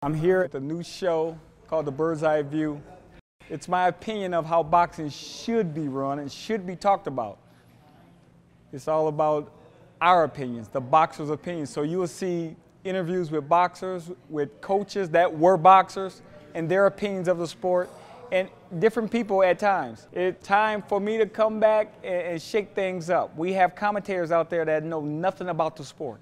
I'm here at the new show called The Bird's Eye View. It's my opinion of how boxing should be run and should be talked about. It's all about our opinions, the boxers' opinions. So you will see interviews with boxers, with coaches that were boxers, and their opinions of the sport, and different people at times. It's time for me to come back and shake things up. We have commentators out there that know nothing about the sport,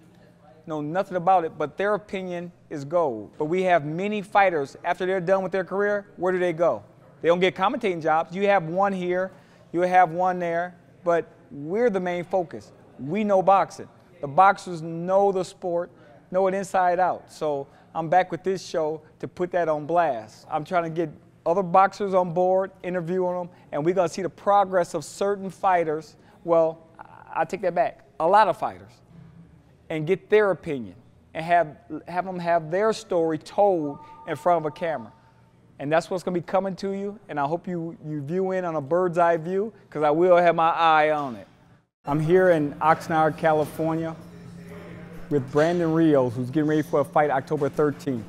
know nothing about it, but their opinion is gold. But we have many fighters, after they're done with their career, where do they go? They don't get commentating jobs. You have one here, you have one there, but we're the main focus. We know boxing. The boxers know the sport, know it inside out. So I'm back with this show to put that on blast. I'm trying to get other boxers on board, interviewing them, and we're gonna see the progress of certain fighters. Well, I take that back, a lot of fighters, and get their opinion and have them have their story told in front of a camera. And that's what's going to be coming to you, and I hope you view in on a bird's eye view, because I will have my eye on it. I'm here in Oxnard, California with Brandon Rios, who's getting ready for a fight October 13th.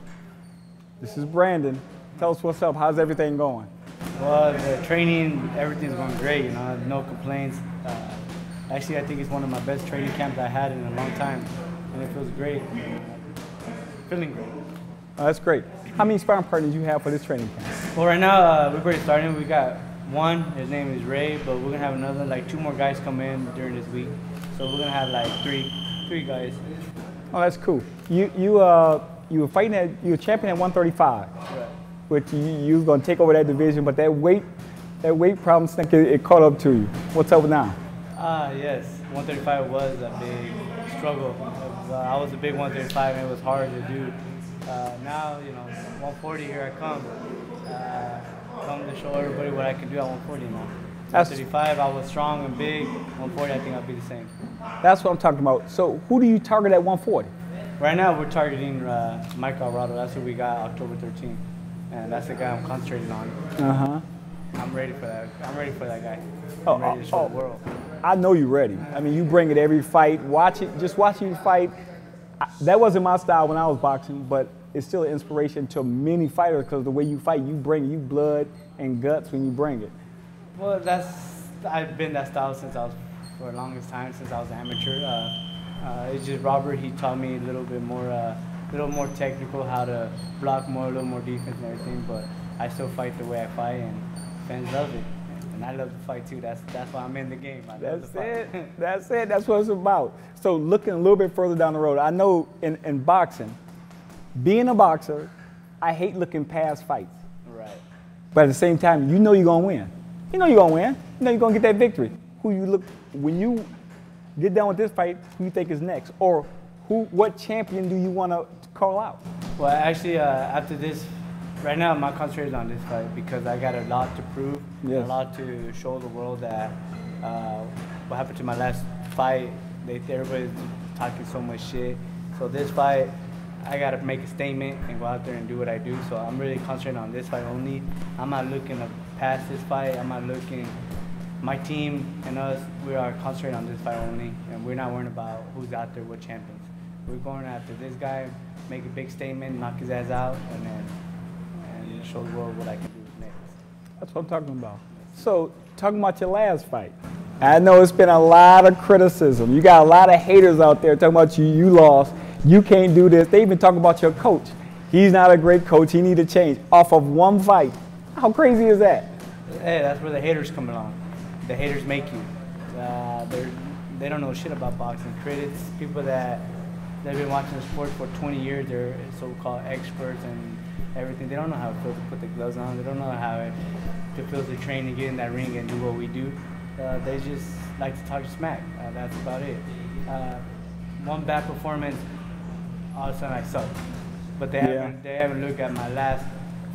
This is Brandon. Tell us what's up. How's everything going? Well, the training, everything's going great, you know, no complaints. Actually, I think it's one of my best training camps I had in a long time, and it feels great. Feeling great. Oh, that's great. How many sparring partners do you have for this training camp? Well, right now, we're already starting. We got one, his name is Ray, but we're going to have another, like 2 more guys come in during this week. So we're going to have like three guys. Oh, that's cool. You were fighting at, you were champion at 135. Right. Which you was going to take over that division, but that weight problem, I think it caught up to you. What's up now? Yes, 135 was a big struggle. I was a big 135 and it was hard to do. Now, you know, 140, here I come. Come to show everybody what I can do at 140 now. 135, I was strong and big. 140, I think I'll be the same. That's what I'm talking about. So who do you target at 140? Right now, we're targeting Mike Alvarado. That's who we got October 13th. And that's the guy I'm concentrating on. Uh-huh. I'm ready for that. I'm ready for that guy. Oh, I'm ready to show the world. I know you're ready. I mean, you bring it every fight. Just watching you fight, that wasn't my style when I was boxing, but it's still an inspiration to many fighters because the way you fight, you bring you blood and guts when you bring it. Well, I've been that style for the longest time, since I was an amateur. It's just Robert, he taught me a little more technical, how to block more, a little more defense and everything, but I still fight the way I fight, and fans love it. And I love to fight too. That's why I'm in the game. That's it. That's it. That's what it's about. So looking a little bit further down the road, I know in boxing, being a boxer, I hate looking past fights. Right. But at the same time, you know you're gonna win. You know you're gonna win. You know you're gonna get that victory. When you get done with this fight, who you think is next? Or what champion do you want to call out? Well, actually, after this, right now, I'm concentrated on this fight because I got a lot to prove, yes, a lot to show the world that what happened to my last fight, everybody's talking so much shit. So this fight, I got to make a statement and go out there and do what I do. So I'm really concentrating on this fight only. I'm not looking past this fight. I'm not looking, my team and us, we are concentrating on this fight only, and we're not worrying about who's out there, what champions. We're going after this guy, make a big statement, knock his ass out, and show the world what I can do next. That's what I'm talking about. So, talking about your last fight, I know it's been a lot of criticism. You got a lot of haters out there talking about you lost, you can't do this. They even talk about your coach. He's not a great coach, he need to change off of one fight. How crazy is that? Hey, that's where the haters come along. The haters make you. They don't know shit about boxing. Critics, people that they've been watching the sport for 20 years, they're so-called experts and everything. They don't know how it feels to put the gloves on. They don't know how it feels to train and get in that ring and do what we do. They just like to talk smack. That's about it. One bad performance, all of a sudden I suck. But they haven't looked at my last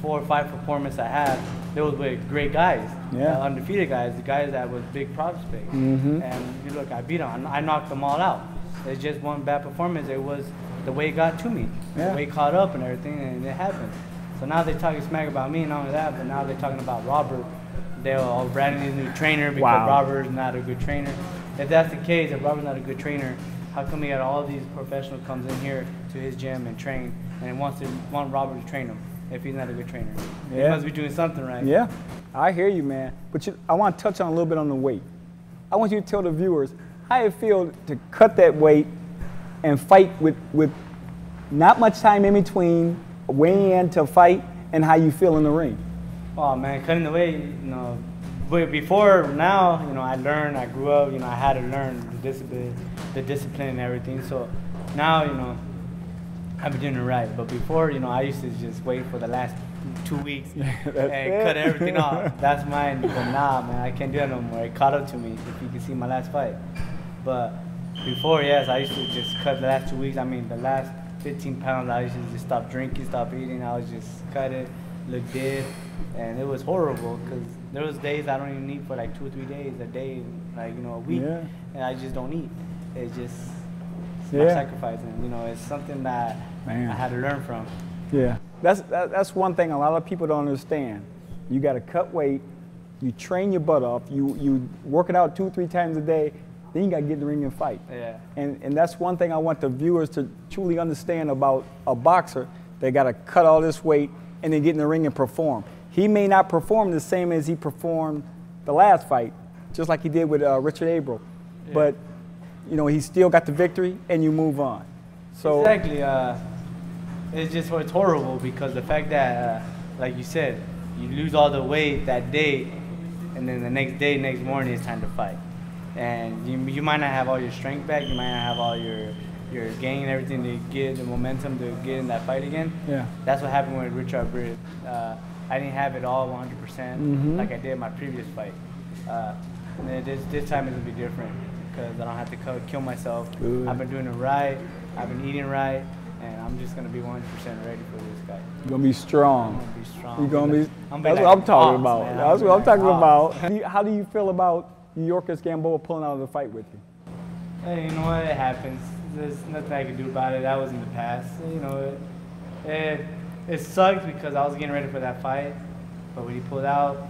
4 or 5 performances I had. They was with great guys, undefeated guys, the guys that was big prospects. Mm-hmm. And you look, I beat them. I knocked them all out. It's just one bad performance. It was the way it got to me, the way it caught up and everything, and it happened. So now they're talking smack about me, not only that, but now they're talking about Robert. They're all Brandon is a new trainer because Robert's not a good trainer. If that's the case, if Robert's not a good trainer, How come he got all these professionals comes in here to his gym and train and want Robert to train him if he's not a good trainer? Yeah. He must be doing something right. Yeah, I hear you, man. But I want to touch on a little bit on the weight. I want you to tell the viewers how it feels to cut that weight and fight with not much time in between, weighing in to fight, and how you feel in the ring. Oh man, cutting the weight, but before now, I learned, I grew up, I had to learn the discipline and everything. So now, I've been doing it right. But before, I used to just wait for the last 2 weeks and cut everything off. That's mine. But nah, man, I can't do that no more. It caught up to me, if you can see my last fight. But before, yes, I used to just cut the last 2 weeks. I mean, the last 15 pounds, I used to just stop drinking, stop eating. I was just cut it, look dead. And it was horrible because there was days I don't even eat for like 2 or 3 days, a day, like, a week. Yeah. And I just don't eat. It's just my sacrifice. And, it's something that I had to learn from. Yeah. That's one thing a lot of people don't understand. You got to cut weight, you train your butt off, you work it out 2 or 3 times a day, then you got to get in the ring and fight. Yeah. And that's one thing I want the viewers to truly understand about a boxer. They got to cut all this weight and then get in the ring and perform. He may not perform the same as he performed the last fight, just like he did with Richard Abel. Yeah. But, he still got the victory and you move on. So exactly. It's horrible because the fact that, like you said, you lose all the weight that day and then the next morning it's time to fight. And you might not have all your strength back, you might not have all your gain and everything to get the momentum to get in that fight again. Yeah. That's what happened with Richard Byrd. I didn't have it all 100% like I did in my previous fight. And this time it's going to be different because I don't have to kill myself. Good. I've been doing it right, I've been eating right, and I'm just going to be 100% ready for this guy. You're going to be strong. I'm going to be strong. You're going to be, that's what I'm talking about. Man. That's what I'm talking about. How do you feel about Yorkis Gamboa pulling out of the fight with you? Hey, you know what? It happens. There's nothing I can do about it. That was in the past. It sucked because I was getting ready for that fight, but when he pulled out,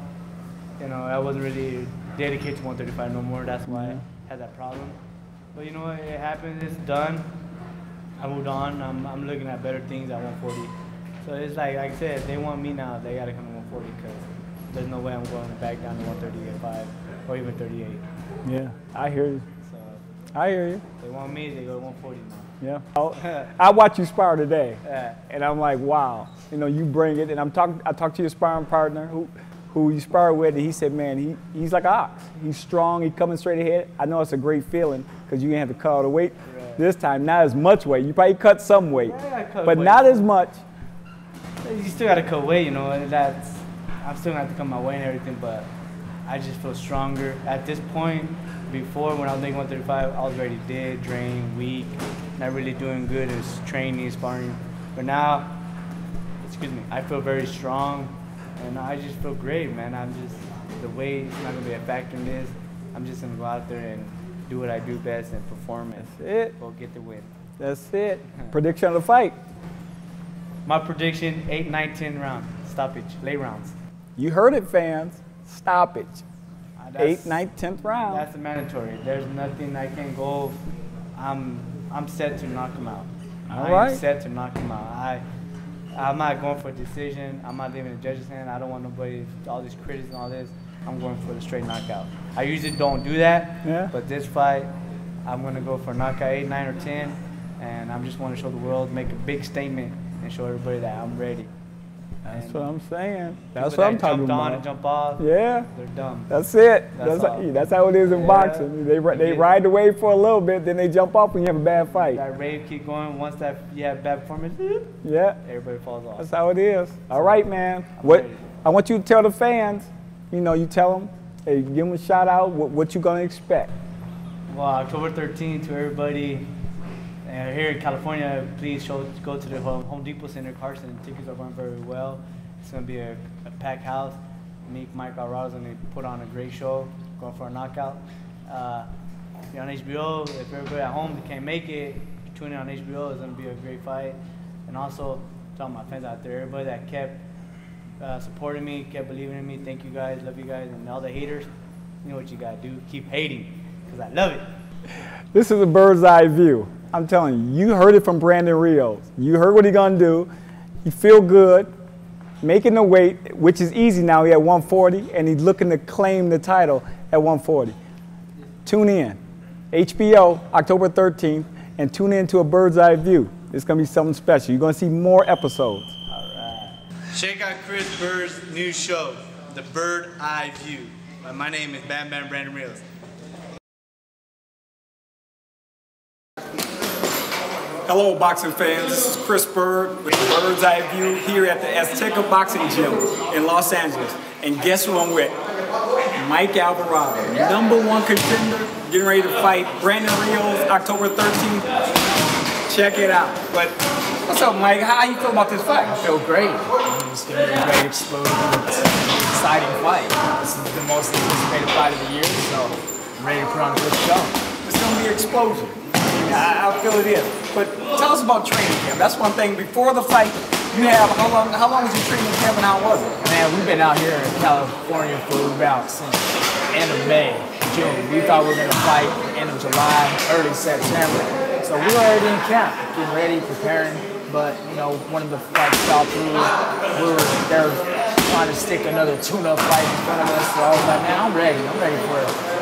I wasn't really dedicated to 135 no more. That's why I had that problem. But you know what? It happened. It's done. I moved on. I'm looking at better things at 140. So it's like I said, if they want me now, they got to come to 140 because there's no way I'm going back down to 135 or even 38. Yeah, I hear you. I hear you. They want me, they go to 140 now. Yeah. I watch you spar today, and I'm like, wow. You bring it, and I talked to your sparring partner who you spar with, and he said, man, he's like an ox. He's strong, he's coming straight ahead. I know it's a great feeling because you didn't have to cut all the weight this time. Not as much weight. You probably cut some weight, but not as much. You still got to cut weight, and I'm still going to have to cut my weight and everything, but I just feel stronger. At this point, before, when I was making 135, I was already dead, drained, weak, not really doing good as training, sparring. But now, I feel very strong, and I just feel great, man. The weight's not going to be a factor in this. I'm just going to go out there and do what I do best and perform it. That's it. Go get the win. That's it. Prediction of the fight? My prediction, 8, 9, 10 rounds. Stoppage, late rounds. You heard it, fans. Stoppage. 8th, 9th, 10th round. That's a mandatory. There's nothing I can go. I'm set to knock him out. I'm set to knock him out. I'm not going for a decision. I'm not leaving the judge's hand. I don't want nobody, all these critics and all this. I'm going for the straight knockout. I usually don't do that, but this fight, I'm going to go for a knockout 8, 9, or 10, and I just want to show the world, make a big statement, and show everybody that I'm ready. That's what I'm saying. That's what I'm talking about. Jump on and jump off. Yeah. They're dumb. That's it. That's how it is in boxing. They ride the wave for a little bit, then they jump off when you have a bad fight. That rave keep going. Once you have bad performance, everybody falls off. That's how it is. All right, man. I want you to tell the fans, you tell them, hey, give them a shout out, what you going to expect. Well, October 13th to everybody. Here in California, please go to the Home Depot Center, Carson. Tickets are going very well. It's going to be a packed house. Mike Alvarado's going to put on a great show, going for a knockout. On HBO, if everybody at home can't make it, tune in on HBO. It's going to be a great fight. And also, to all my fans out there, everybody that kept supporting me, kept believing in me, thank you guys, love you guys. And all the haters, you know what you got to do. Keep hating, because I love it. This is a bird's eye view. I'm telling you, you heard it from Brandon Rios. You heard what he's gonna do. You feel good, making the weight, which is easy now. He at 140, and he's looking to claim the title at 140. Tune in, HBO, October 13th, and tune in to a bird's eye view. It's gonna be something special. You're gonna see more episodes. All right. Check out Chris Byrd's new show, The Bird's Eye View. My name is Brandon Rios. Hello, boxing fans. This is Chris Byrd with the Bird's Eye View here at the Azteca Boxing Gym in Los Angeles. And guess who I'm with? Mike Alvarado, #1 contender, getting ready to fight Brandon Rios, October 13th. Check it out. But what's up, Mike? How you feel about this fight? I feel great. It's going to be a great explosion. It's an exciting fight. This is the most anticipated fight of the year, so I'm ready to put on a good show. It's going to be an explosion. I feel it is. But tell us about training camp. That's one thing. Before the fight, you have how long was your training camp and how was it? Man, we've been out here in California for about since end of May, June. We thought we were going to fight end of July, early September. So we were already in camp, getting ready, preparing. But you know, one of the fights fell through. They were trying to stick another tune-up fight in front of us. So I was like, man, I'm ready. I'm ready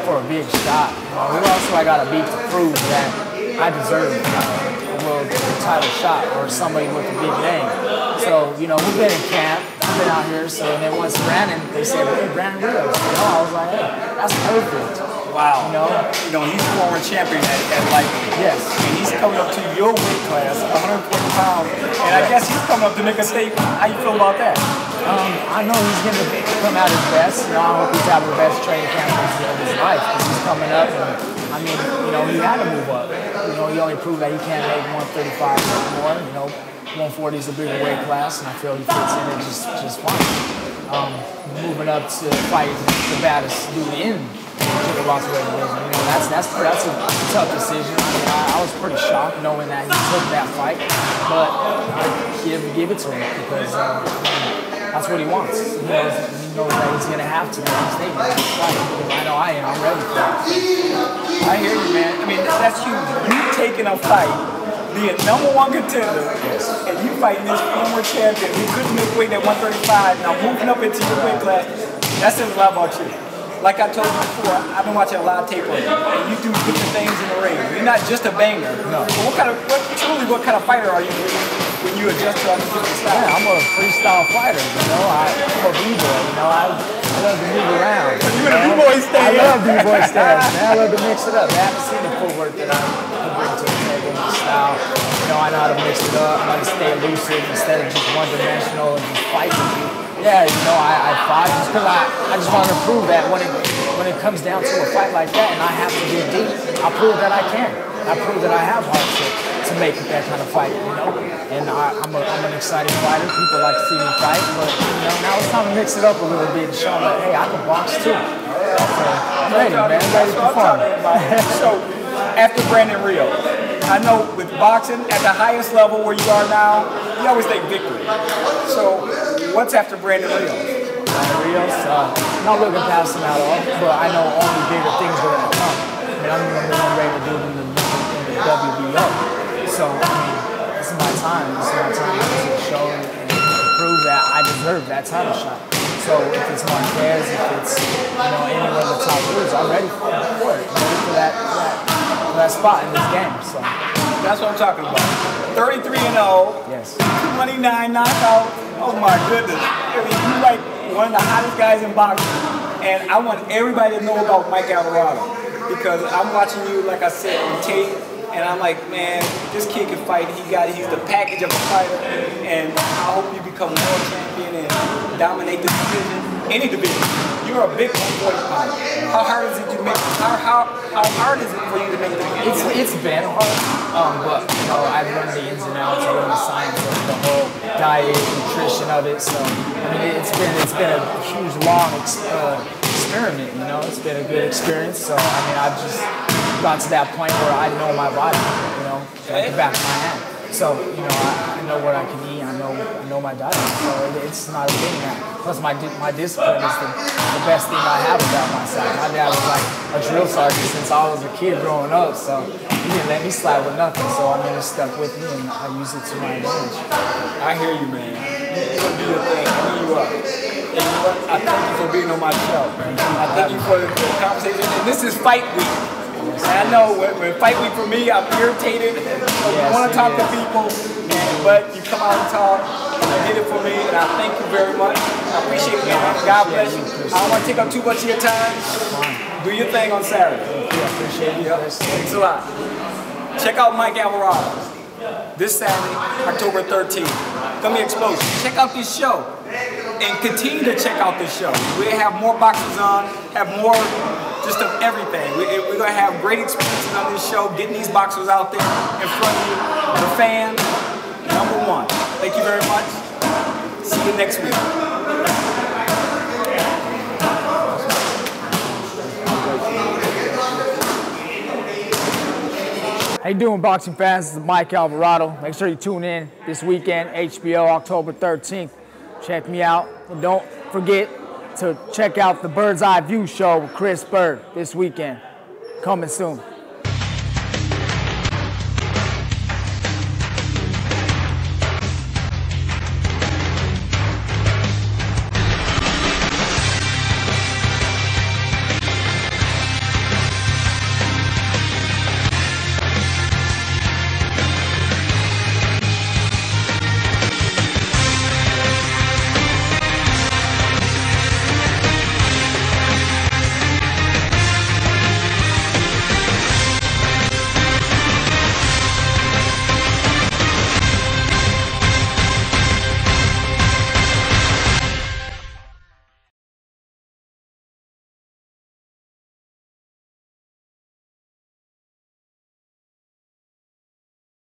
for a big shot. Who else do I got to beat to prove that I deserve a world title shot or somebody with a big name? So, you know, we've been in camp, we've been out here, so and then once they said, hey, Brandon Rios, you know, I was like, hey, that's perfect. Wow. You know, he's former champion at lightweight. Yes. And he's coming up to your weight class, 140 pounds, and I guess he's coming up to make a statement. How you feel about that? I know he's going to come out his best. You know, I hope he's having the best training camp of his life because he's coming up. And, I mean, you know, he had to move up. You know, he only proved that he can't make 135 anymore. You know, 140 is a bigger weight class, and I feel he fits in it just fine. Moving up to fight the baddest dude in the welterweight division, you know, that's a tough decision. I mean, I was pretty shocked knowing that he took that fight, but I give it to him because that's what he wants. He knows that he's going to have to make a statement in this fight. I know I am. I'm ready for it. I hear you, man. I mean, that's huge. You taking a fight, being #1 contender, and you fighting this former champion who couldn't make weight at 135, now moving up into your weight class, that says a lot about you. Like I told you before, I've been watching a lot of tape on you, and you do different things in the ring. You're not just a banger. No. But what kind of fighter are you when you adjust to all these different styles? Yeah, I'm a freestyle fighter, you know. I'm a b-boy, you know. I love to move around. You're a b-boy stance. I love b-boy stance, man. I love to mix it up. I haven't seen the footwork that I can bring to the table in the style. You know, I know how to mix it up. I know how to stay elusive instead of just one-dimensional and just fight with you. Yeah, you know, I fought just because I just want to prove that when it comes down to a fight like that and I have to get deep, I prove that I can. I prove that I have heart to make that kind of fight, you know. And I'm an exciting fighter. People like to see me fight, but you know, now it's time to mix it up a little bit and show them that, hey, I can box too. So, I'm ready, man. I'm ready to perform. So, after Brandon Rios, I know with boxing at the highest level where you are now, you always think victory. So, what's after Brandon Rios? Brandon Rios, not looking past him at all, but I know only bigger things are going to come. I mean, I'm the one ready to do in the WBO. So, I mean, this is my time. This is my time to show and prove that I deserve that title shot. So if it's Marquez, if it's any one of the top dudes, I'm ready for it. I'm ready for that spot in this game. So that's what I'm talking about. 33-0. Yes. 29 knockout. Oh my goodness. I mean, you're like one of the hottest guys in boxing. And I want everybody to know about Mike Alvarado because I'm watching you, like I said, on tape. And I'm like, man, this kid can fight. He's the package of a fighter. And I hope you become world champion and dominate the division, any division. You're a big 140 pounder. How hard is it to make? How hard is it for you to make the division? It's been hard, but I've learned the ins and outs. I learned the science of the whole diet, nutrition of it. So I mean, it's been a huge, long experiment. You know, it's been a good experience. So I mean, I've just got to that point where I know my body, like the back of my hand. So, I know what I can eat, I know my diet, so it's not a thing now. Plus my discipline is the best thing I have about myself. My dad was like a drill sergeant since since I was a kid growing up, so he didn't let me slide with nothing. So I mean, it stuck with me, and I use it to my advantage. I hear you, man. You're gonna do your thing. I know you are. And you know what? I thank you for being on my show. I thank you for the conversation. And this is fight week. And I know when fight week for me, I'm irritated. I want to talk to people, but you come out and talk. You did it for me, and I thank you very much. I appreciate it, man. God bless you. I don't want to take up too much of your time. Do your thing on Saturday. I appreciate you. Thanks a lot. Check out Mike Alvarado this Saturday, October 13th. Gonna be Explosion. Check out this show. And continue to check out this show. We have more boxes on, have more just of everything. We're going to have great experiences on this show, getting these boxers out there in front of you, the fans, #1. Thank you very much. See you next week. How you doing, boxing fans? This is Mike Alvarado. Make sure you tune in this weekend, HBO, October 13th. Check me out. And don't forget to check out the Bird's Eye View show with Chris Byrd this weekend. Coming soon.